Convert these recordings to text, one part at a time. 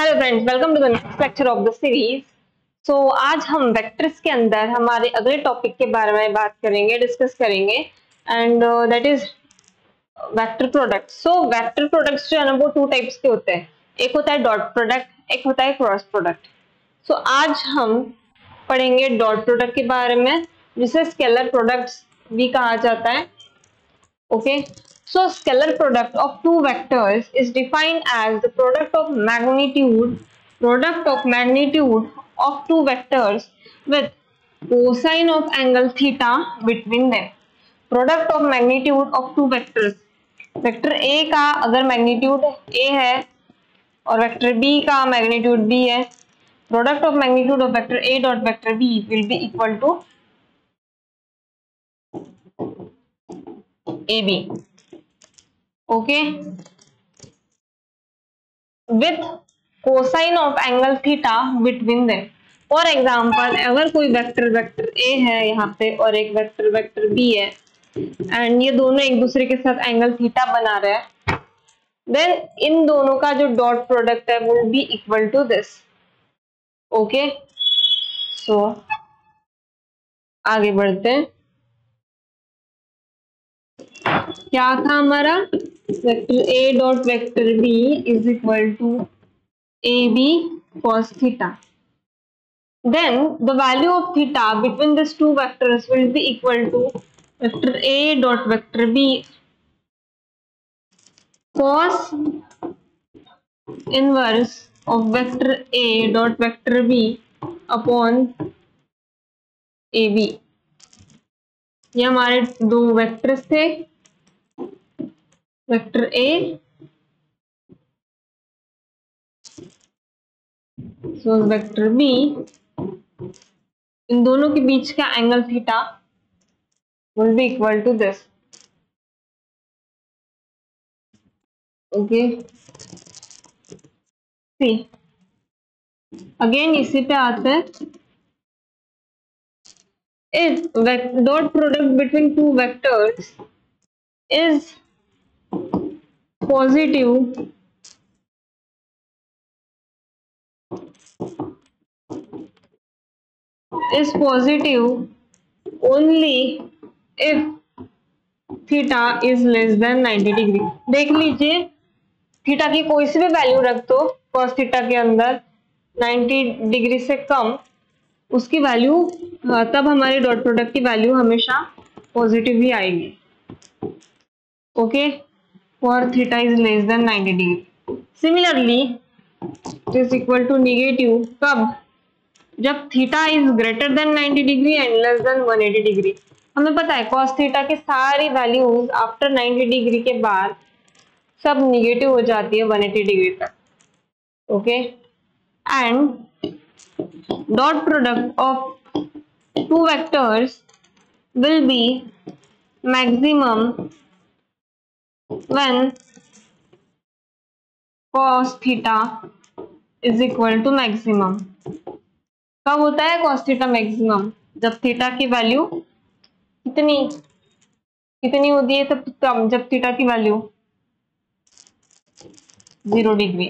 Hello friends, welcome to the next lecture of the series. So आज हम vectors के अंदर हमारे अगले टॉपिक के बारे में बात करेंगे, डिस्कस करेंगे and that is vector product. So vector products जो है ना वो टू टाइप्स के होते हैं, एक होता है डॉट प्रोडक्ट, एक होता है क्रॉस प्रोडक्ट। सो आज हम पढ़ेंगे डॉट प्रोडक्ट के बारे में, जिसे स्केलर प्रोडक्ट्स भी कहा जाता है। Okay, so scalar product of two vectors is defined as the product of magnitude of two vectors with cosine of angle theta between them. Product of magnitude of two vectors. Vector A का अगर magnitude A है और vector B का magnitude B है, product of magnitude of vector A dot vector B will be equal to AB. Okay, with cosine of angle theta between them. For example अगर कोई vector A है यहाँ पे और एक वेक्टर B है एंड ये दोनों एक दूसरे के साथ एंगल थीटा बना रहे हैं, देन इन दोनों का जो डॉट प्रोडक्ट है वो be equal to this. Okay, so आगे बढ़ते हैं। क्या था हमारा, vector A dot vector B is equal to AB cos theta. Then the value of theta between these two vectors will be equal to vector A dot vector B cos inverse of vector A dot vector B upon AB. ये हमारे दो vectors थे, vector A so vector B, इन दोनों के बीच का angle theta will be equal to this. Okay, see again इसी पे आते हैं। If dot product between two vectors is positive only if theta is less than 90 degree. देख लीजिए, थीटा की कोई सी भी वैल्यू रख दो कॉस थीटा के अंदर 90 डिग्री से कम, उसकी वैल्यू तब हमारे डॉट प्रोडक्ट की वैल्यू हमेशा पॉजिटिव ही आएगी। Okay, for theta is less than 90 degree. Similarly it is equal to negative कब, जब theta is greater than 90 degree and less than 180 degree. हमें पता है कॉस थीटा की सारी वैल्यूज आफ्टर 90 डिग्री के बाद सब निगेटिव हो जाती है 180 डिग्री तक। Okay, and dot product of two vectors will be maximum when cos theta is equal to maximum. कब होता है कॉस थीटा मैक्सिमम, जब थीटा की वैल्यू कितनी होती है, तब जब थीटा की वैल्यू 0 डिग्री।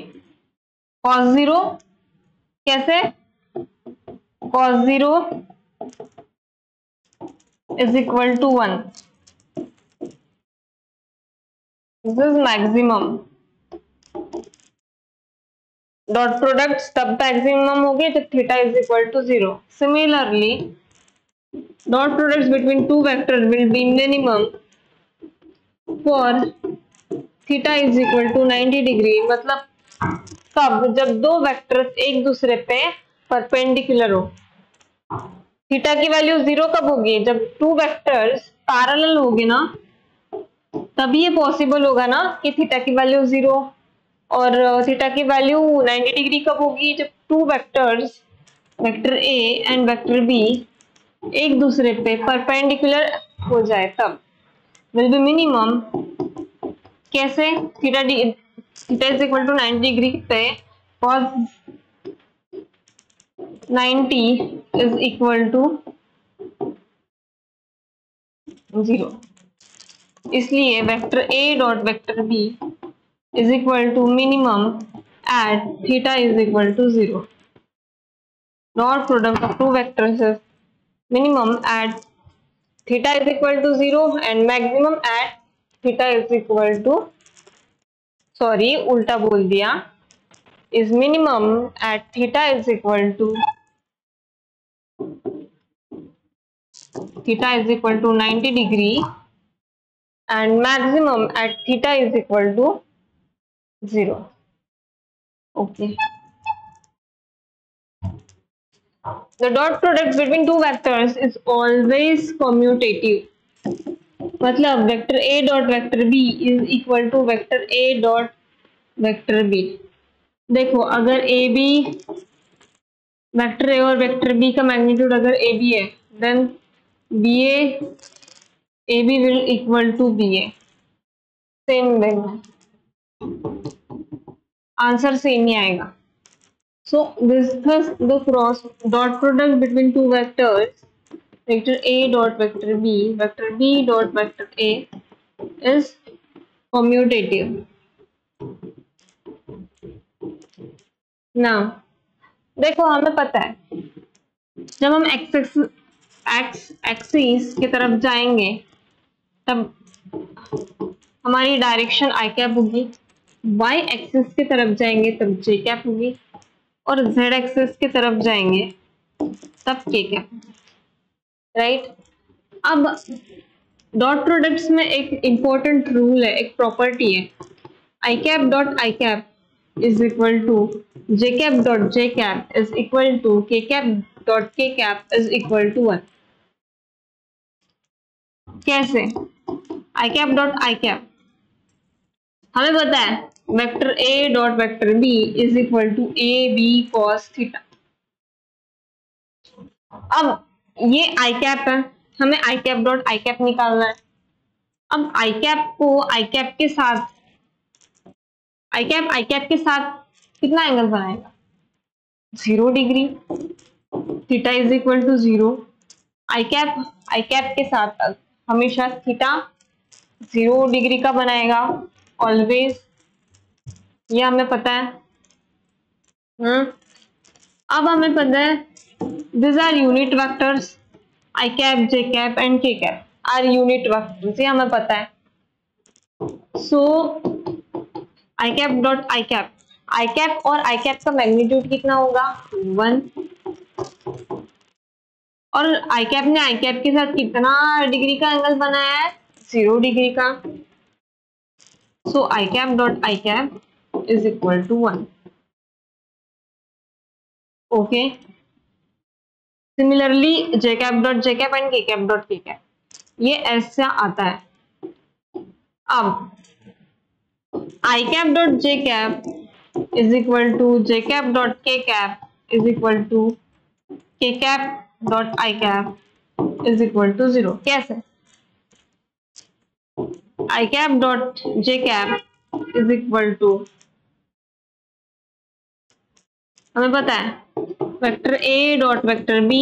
कॉस 0 कैसे, cos 0 is equal to 1, this is maximum. Dot product तब मैक्सिमम हो गए जब theta is equal to 0। Similarly dot products between two vector will be minimum for theta is equal to 90 degree. मतलब कब, जब दो vectors एक दूसरे पे परपेंडिकुलर हो। थीटा की वैल्यू 0 कब होगी, जब टू वेक्टर्स पैरेलल होगी ना, तभी ये पॉसिबल होगा ना कि थीटा की वैल्यू 0। और थीटा की वैल्यू 90 डिग्री कब होगी, जब two vectors vector A and vector B एक दूसरे पे परपेंडिकुलर हो जाए, तब विल बी मिनिमम। कैसे, theta is equal to 90 degree पे cos 90 इज इक्वल टू 0। इसलिए vector A dot vector B is equal to minimum at theta is equal to 0. Dot product of two vectors is minimum at theta is equal to 0 and maximum at theta is equal to, sorry उल्टा बोल दिया, is minimum at theta is equal to 90 degree and maximum at theta is equal to 0. Okay. The dot product between two vectors is always commutative. मतलब vector a dot vector b is equal to vector a dot vector b. देखो अगर a b vector a और vector b का magnitude अगर a b है then a b will equal to b a. Same way में answer same ही आएगा. So this thus the cross dot product between two vectors, vector a dot vector b dot vector a, is commutative. Now देखो हमें पता है जब हम x axis की तरफ जाएंगे तब हमारी डायरेक्शन i कैप होगी, y एक्सिस की तरफ जाएंगे तब j कैप होगी और z एक्सिस की तरफ जाएंगे तब k कैप. राइट. अब डॉट प्रोडक्ट्स में एक इंपॉर्टेंट रूल है, एक प्रॉपर्टी है, i cap dot i cap is equal to j cap dot j cap is equal to k cap dot k cap is equal to 1. कैसे? I cap dot i cap हमें पता है vector a dot vector b is equal to a b cos theta. अब ये i cap है, हमें आई cap dot i cap निकालना है. अब आई कैप को आई कैप के साथ कितना एंगल बनाएगा? 0 degree. Theta is equal to 0. I cap के साथ हमेशा थीटा 0 डिग्री का बनाएगा ऑलवेज, ये हमें पता है. अब हमें पता है these are unit vectors, i cap, j cap and k cap are unit vectors, ये हमें पता है. so i cap dot i cap और i cap का मैग्नीट्यूड कितना होगा? 1. और i cap ने i cap के साथ कितना डिग्री का एंगल बनाया है? 0 डिग्री का. so i cap dot i cap is equal to 1. okay. Similarly j cap dot j cap and k cap dot k cap, ये ऐसा आता है. अब i cap dot j cap is equal to j cap dot k cap is equal to k cap dot i cap is equal to 0. कैसे? I cap dot j cap is equal to, हमें पता है vector a dot vector b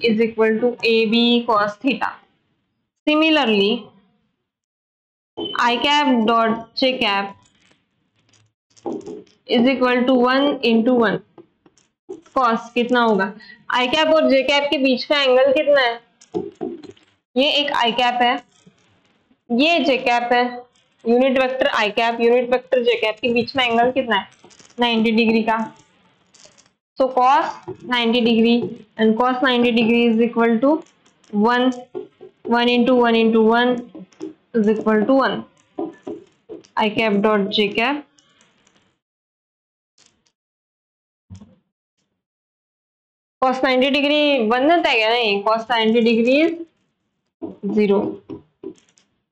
is equal to a b cos theta. Similarly i cap dot j cap is equal to 1 into 1 cos कितना होगा? i cap और j cap के बीच का angle कितना है? ये एक i कैप है, ये j कैप है. Unit vector i cap unit vector j cap के बीच में एंगल कितना है? 90 डिग्री का. So cos 90 degree and cos 90 degree is equal to 1 into 1 into 1 is equal to 1. I cap dot j cap cos 90 degree 1 होता है क्या? नहीं, cos 90 degree is 0.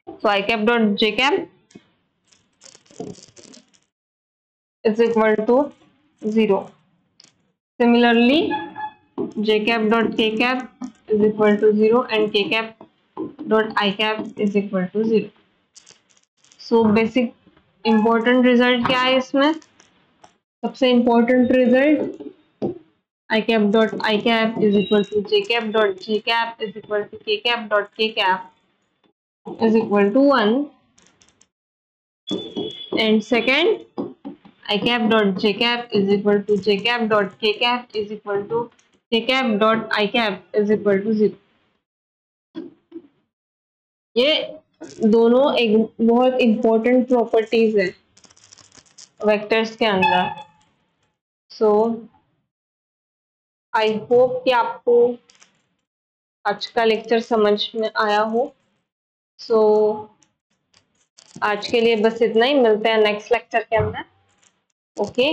So I cap dot j cap is equal to 0. Similarly, j cap dot k cap is equal to 0 and k cap dot I cap is equal to 0. So basic important result क्या है इसमें? सबसे important result I cap dot I cap is equal to j cap dot j cap is equal to k cap dot k cap is equal to 1. And second, i cap dot j cap is equal to j cap dot k cap is equal to k cap dot i cap is equal to 0। ये दोनों एक बहुत important properties है vectors के अंदर। सो I hope कि आपको आज का लेक्चर समझ में आया हो। सो आज के लिए बस इतना ही, मिलते हैं नेक्स्ट लेक्चर के अंदर। ओके।